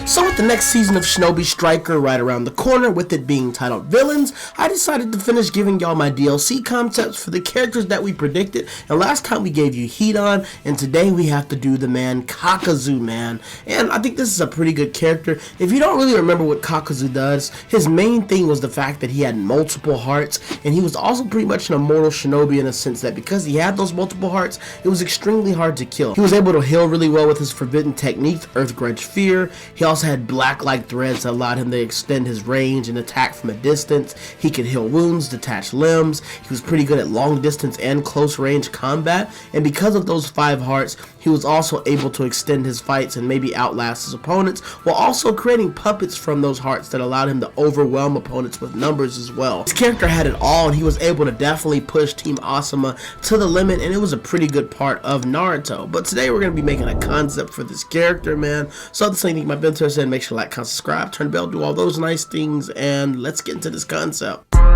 So with the next season of Shinobi Striker right around the corner, with it being titled Villains, I decided to finish giving y'all my DLC concepts for the characters that we predicted. And last time we gave you Hidan, and today we have to do the man Kakazu, man. And I think this is a pretty good character. If you don't really remember what Kakazu does, his main thing was the fact that he had multiple hearts, and he was also pretty much an immortal shinobi in a sense that because he had those multiple hearts, it was extremely hard to kill. He was able to heal really well with his forbidden technique, Earth Grudge Fear. He also had black-like threads that allowed him to extend his range and attack from a distance. He could heal wounds, detach limbs. He was pretty good at long distance and close range combat, and because of those 5 hearts, he was also able to extend his fights and maybe outlast his opponents, while also creating puppets from those hearts that allowed him to overwhelm opponents with numbers as well. His character had it all, and he was able to definitely push Team Asuma to the limit, and it was a pretty good part of Naruto. But today we're going to be making a concept for this character, man. So if that's anything you might be interested in, make sure to like, comment, subscribe, turn the bell, do all those nice things, and let's get into this concept. Bring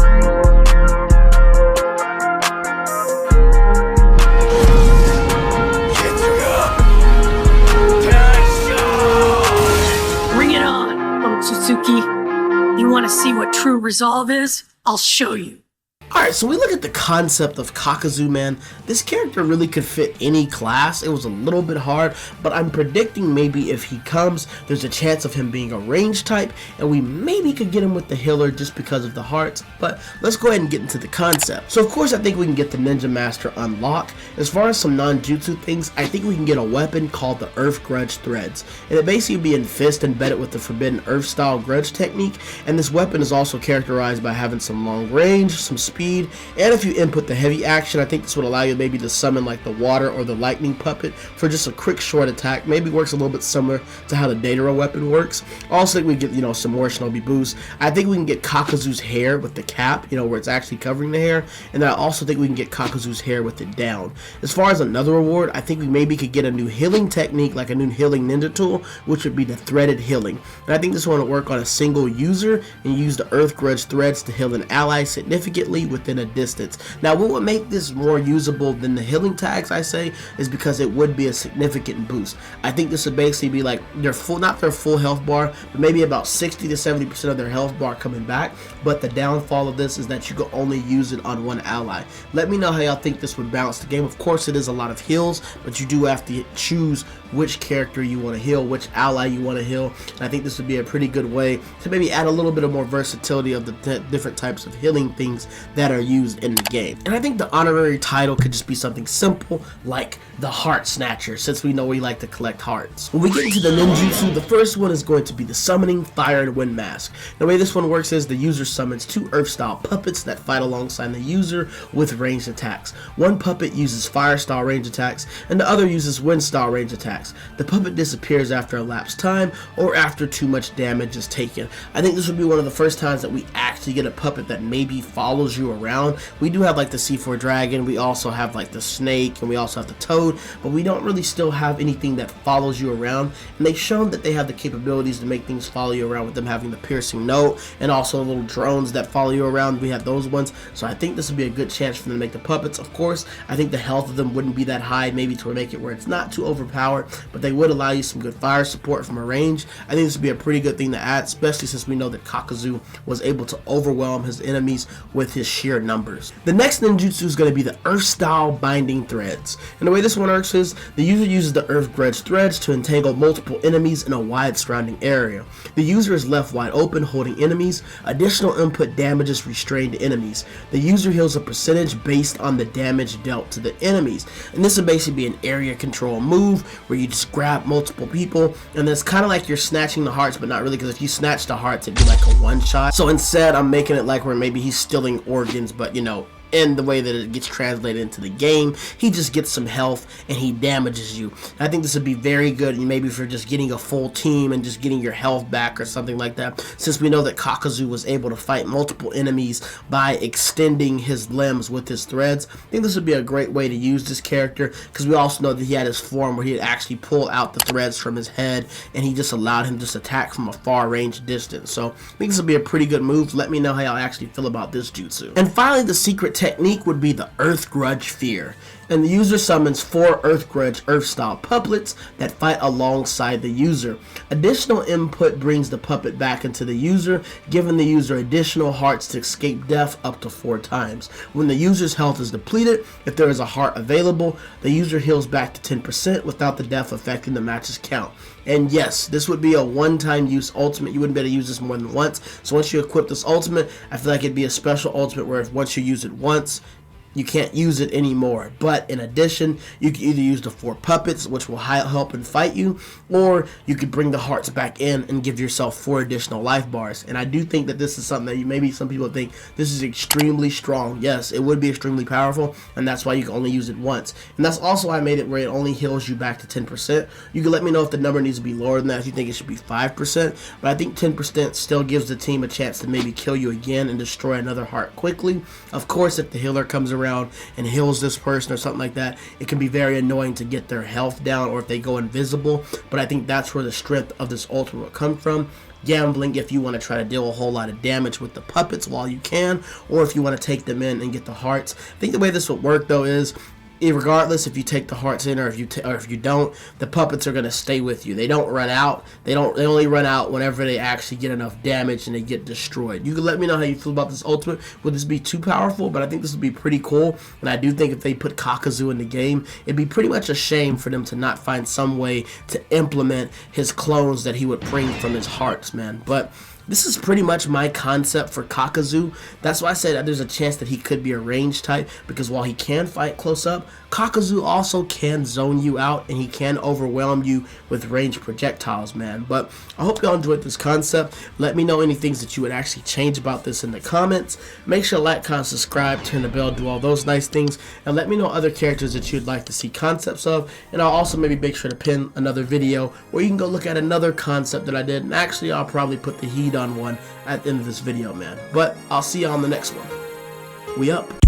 it on, little Suzuki. You want to see what true resolve is? I'll show you. Alright, so we look at the concept of Kakazu, man. This character really could fit any class. It was a little bit hard, but I'm predicting maybe if he comes, there's a chance of him being a range type, and we maybe could get him with the healer just because of the hearts. But let's go ahead and get into the concept. So of course I think we can get the Ninja Master unlocked. As far as some non-jutsu things, I think we can get a weapon called the Earth Grudge Threads, and it basically be in fist embedded with the forbidden Earth style grudge technique. And this weapon is also characterized by having some long range, some speed, and if you input the heavy action, I think this would allow you maybe to summon like the water or the lightning puppet for just a quick short attack. Maybe works a little bit similar to how the Datara weapon works. Also think we get, some more shinobi boosts. I think we can get Kakazu's hair with the cap, where it's actually covering the hair, and then I also think we can get Kakazu's hair with it down. As far as another reward, I think we maybe could get a new healing technique, like a new healing ninja tool, which would be the threaded healing. And I think this one will work on a single user and use the Earth Grudge threads to heal an ally significantly within a distance. Now what would make this more usable than the healing tags, I say, is because it would be a significant boost. I think this would basically be like their full, not their full health bar, but maybe about 60 to 70% of their health bar coming back. But the downfall of this is that you can only use it on one ally. Let me know how y'all think this would balance the game. Of course it is a lot of heals, but you do have to choose which character you want to heal, which ally you want to heal. And I think this would be a pretty good way to maybe add a little bit of more versatility of the different types of healing things that are used in the game. And I think the honorary title could just be something simple like the Heart Snatcher, since we know we like to collect hearts. When we get into the ninjutsu, the first one is going to be the Summoning Fire and Wind Mask. The way this one works is the user summons 2 Earth-style puppets that fight alongside the user with ranged attacks. One puppet uses Fire-style range attacks, and the other uses Wind-style range attacks. The puppet disappears after elapsed time, or after too much damage is taken. I think this would be one of the first times that we actually get a puppet that maybe follows you around. We do have like the C4 Dragon, we also have like the Snake, and we also have the Toad, but we don't really still have anything that follows you around. And they've shown that they have the capabilities to make things follow you around with them having the piercing note, and also little drones that follow you around. We have those ones, so I think this would be a good chance for them to make the puppets. Of course, I think the health of them wouldn't be that high, maybe to make it where it's not too overpowered, but they would allow you some good fire support from a range. I think this would be a pretty good thing to add, especially since we know that Kakazu was able to overwhelm his enemies with his sheer numbers. The next ninjutsu is going to be the Earth Style Binding Threads, and the way this one works is the user uses the Earth Grudge threads to entangle multiple enemies in a wide surrounding area. The user is left wide open holding enemies. Additional input damages restrained enemies. The user heals a percentage based on the damage dealt to the enemies, and this would basically be an area control move where you just grab multiple people, and it's kind of like you're snatching the hearts, but not really, because if you snatch the hearts it'd be like a one shot. So instead I'm making it like where maybe he's stealing organs, but in the way that it gets translated into the game, he just gets some health and he damages you. I think this would be very good, maybe for just getting a full team and just getting your health back or something like that, since we know that Kakazu was able to fight multiple enemies by extending his limbs with his threads. I think this would be a great way to use this character, because we also know that he had his form where he'd actually pull out the threads from his head, and he just allowed him to just attack from a far range distance. So I think this would be a pretty good move. Let me know how y'all actually feel about this jutsu. And finally, the secret technique would be the Earth Grudge Fear. And the user summons 4 Earth Grudge Earth-style puppets that fight alongside the user. Additional input brings the puppet back into the user, giving the user additional hearts to escape death up to 4 times. When the user's health is depleted, if there is a heart available, the user heals back to 10% without the death affecting the match's count. And yes, this would be a one-time use ultimate. You wouldn't be able to use this more than once. So once you equip this ultimate, I feel like it'd be a special ultimate where if once you use it once, you can't use it anymore. But in addition, you can either use the 4 puppets, which will help and fight you, or you could bring the hearts back in and give yourself 4 additional life bars. And I do think that this is something that maybe some people think this is extremely strong. Yes, it would be extremely powerful, and that's why you can only use it once. And that's also why I made it where it only heals you back to 10%. You can let me know if the number needs to be lower than that, if you think it should be 5%. But I think 10% still gives the team a chance to maybe kill you again and destroy another heart quickly. Of course, if the healer comes around and heals this person or something like that, it can be very annoying to get their health down or if they go invisible. But I think that's where the strength of this ultimate will come from. Gambling if you want to try to deal a whole lot of damage with the puppets while you can, or if you want to take them in and get the hearts. I think the way this would work though is, regardless if you take the hearts in or if you don't, the puppets are going to stay with you. They don't run out. They only run out whenever they actually get enough damage and they get destroyed. You can let me know how you feel about this ultimate. Would this be too powerful? But I think this would be pretty cool. And I do think if they put Kakazu in the game, it'd be pretty much a shame for them to not find some way to implement his clones that he would bring from his hearts, man. But this is pretty much my concept for Kakazu. That's why I said that there's a chance that he could be a range type, because while he can fight close up, Kakazu also can zone you out and he can overwhelm you with ranged projectiles, man. But I hope y'all enjoyed this concept. Let me know any things that you would actually change about this in the comments. Make sure to like, comment, subscribe, turn the bell, do all those nice things, and let me know other characters that you'd like to see concepts of. And I'll also maybe make sure to pin another video where you can go look at another concept that I did. And actually, I'll probably put the Hidan one at the end of this video, man. But I'll see you on the next one. We up.